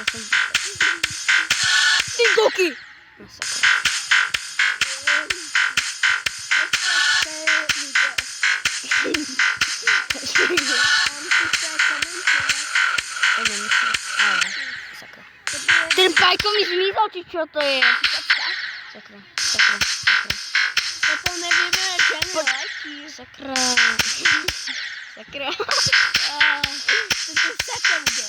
som... Ty doky! No sakra. Sakra. Ten Pajko mi zmizol, či čo to je? Sakra. Potom nevieme žiadne lajky. Sakra. Toto sakra bude.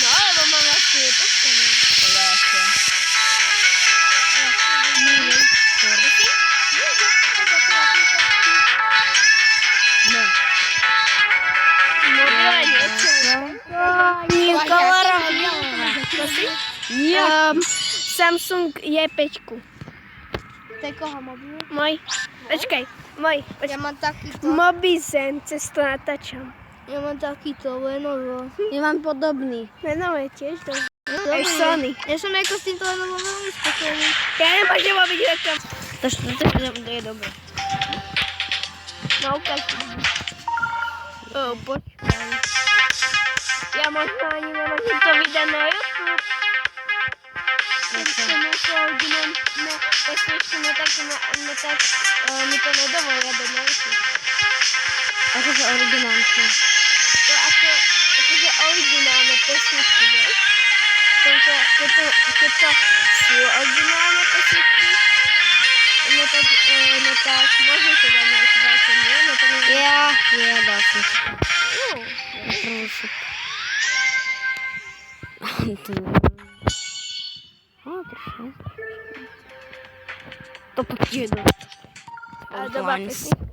No, lebo mám asi je postané. No. Samsung J5. To je koho mobil? Môj. Počkaj, môj. Ja mám takýto. Mobizen, cez to natáčam. Ja mám takýto Lenovo. Ja mám podobný. Lenovo je tiež dobrý. Aj Dobrý. Sony. Ja som ako s týmto Lenovo veľmi spokojný. Ja nemôžem byť reklam. To je dobré. No, ukáž. Počkaj. Ja možno ani nemôžem to vydať na YouTube. Som originálne pesničku, no tak mi to nedovolia dať na YouTube. Akože originálne. To akože originálne pesničky, vieš? Keď to sú originálne pesničky, no tak môžem to dať na YouTube, ale to nie, no to nie. Ja dal som si. Prvú šup. To počuje do... Ale dobrá pesnička.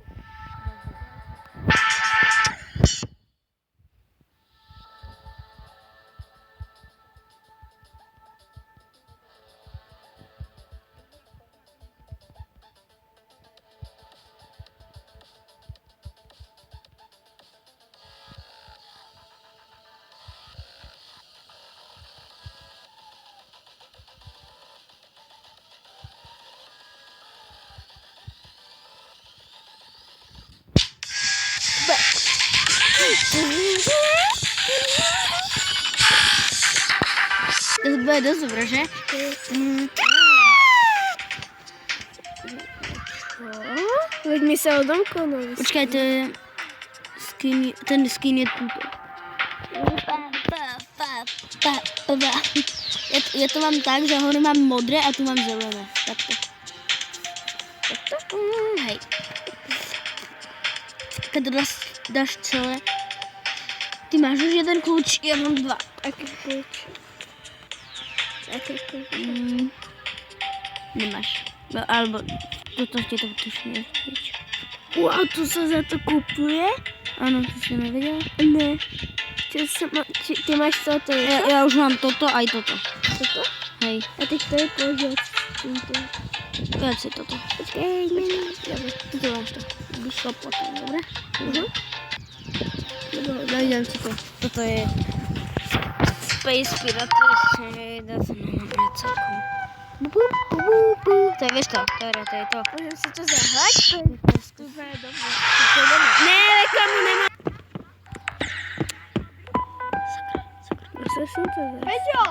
To bude dosť dobré, že? Veď mi sa odomkol. Počkaj, to je... Ten skin je tuto. Ja to mám tak, že hore mám modré a tu mám zelené. Takto. Hej. Keď to dáš celé. Ty máš už jeden kľúč, ja mám dva. Aký kľúč? Nemáš. Alebo toto ti to tuším. Wow, tu sa za to kúpuje? Áno, to si nevedela? Ne. Ty máš toto? Ja už mám toto aj toto. Toto? Hej. A ty kto je požiac? Viac je toto. Počkej, Dobre, toto máš to. Vyšlo potom, dobre? Dojdem ti to. Toto je Space Pirate, dá sa nabrať celkom. To je, vieš to, to je to. Môžem si to zahrať? To je dobré. Ne, reklamu nemá. Musel som to zahrať. Peťo!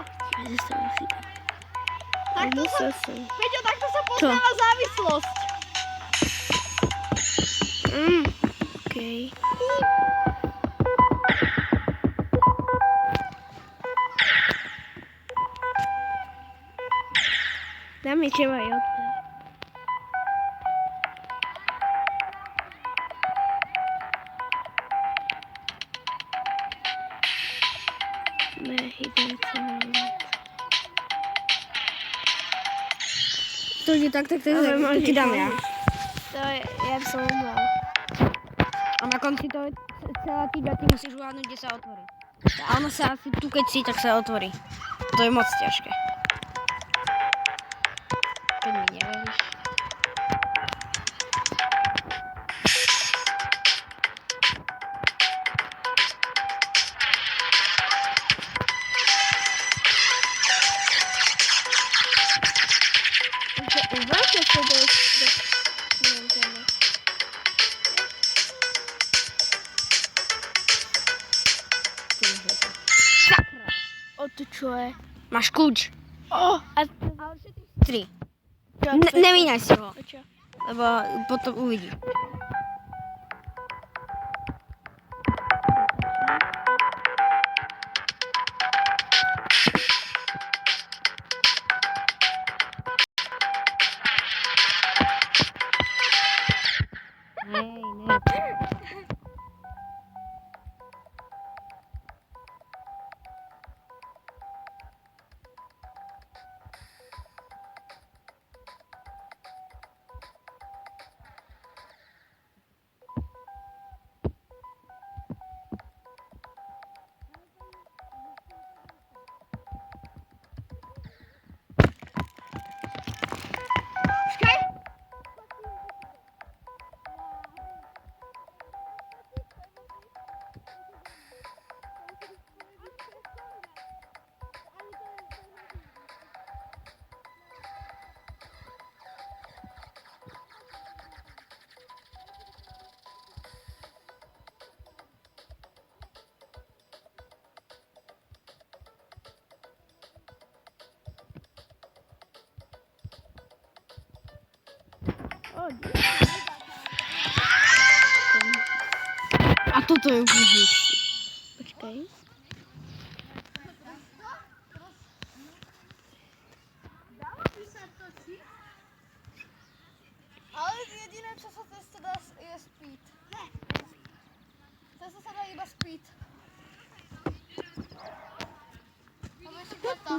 Musel som. Peťo, takto sa poznáva závislosť. Okej. Dá mi teba aj odpad. Ne, hýbajúce moment. To je tak, to ti dám ja. To je, ja by som umrel. A na konci to je celá týďa, ty musíš uhádnuť, kde sa otvorí. A ono sa asi tu, keď si, tak sa otvorí. To je moc ťažké. Keď mi neveríš. się wtedy połączone. O, ty czuję. Máš kľúč. O, a 3. Nemíňaj si ho, lebo potom uvidíš. Nej, nej. A toto je úplne. Počkej. Ale jediné, čo sa cez to dá, je speed. Cez to sa dá iba speed. Máme si kota.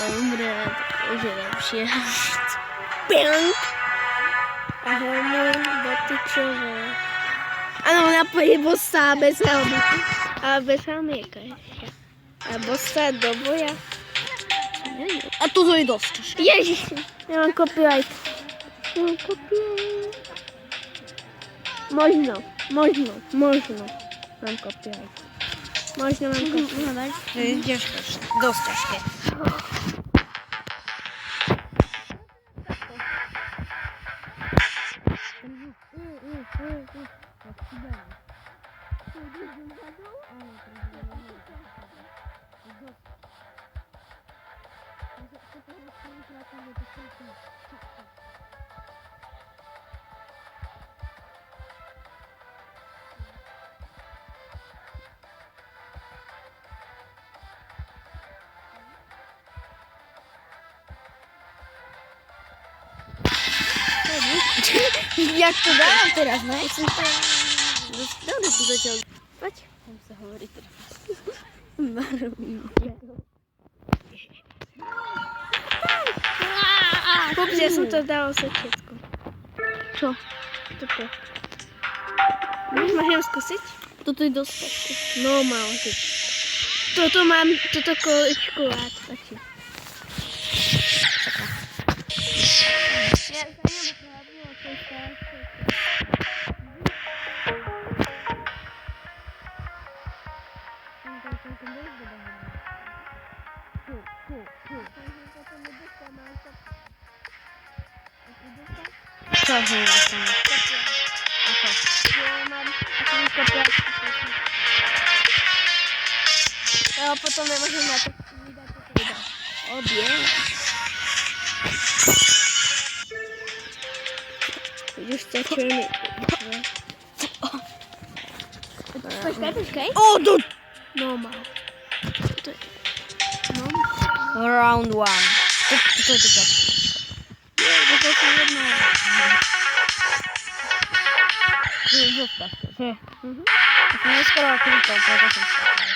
Dobre, to už je lepšie. Pink. Ahoj, môj botičové. Áno, na bossa bez helmy. Ale bez helmieka ešte. A bossa do boja. A toto je dosť ťažké. Ježiš, ja mám copyright. Možno. Mám copyright. Možno mám copyright. To je ťažké, dosť ťažké. Jak to dám teraz, ne? Dobre tu začal. Poď. Tam sa hovorí teraz. Ups, ja som to dala sa všetko. Čo? Toto. Môžem skúsiť? Toto je dosť ťažké. No, málo. Toto mám, toto količku rád. Stačí. Čo je dostanú? Ako? Ja mám takový kopiačky. Ale potom nemôžem na to vydať toto video. Obie. Už stačíme. Počkaj. O, do... No, mal. Round 1. To je to ťažké. To je jedno. To je dosť ťažké, že? Ja som neskoro klikol, preto som skakal.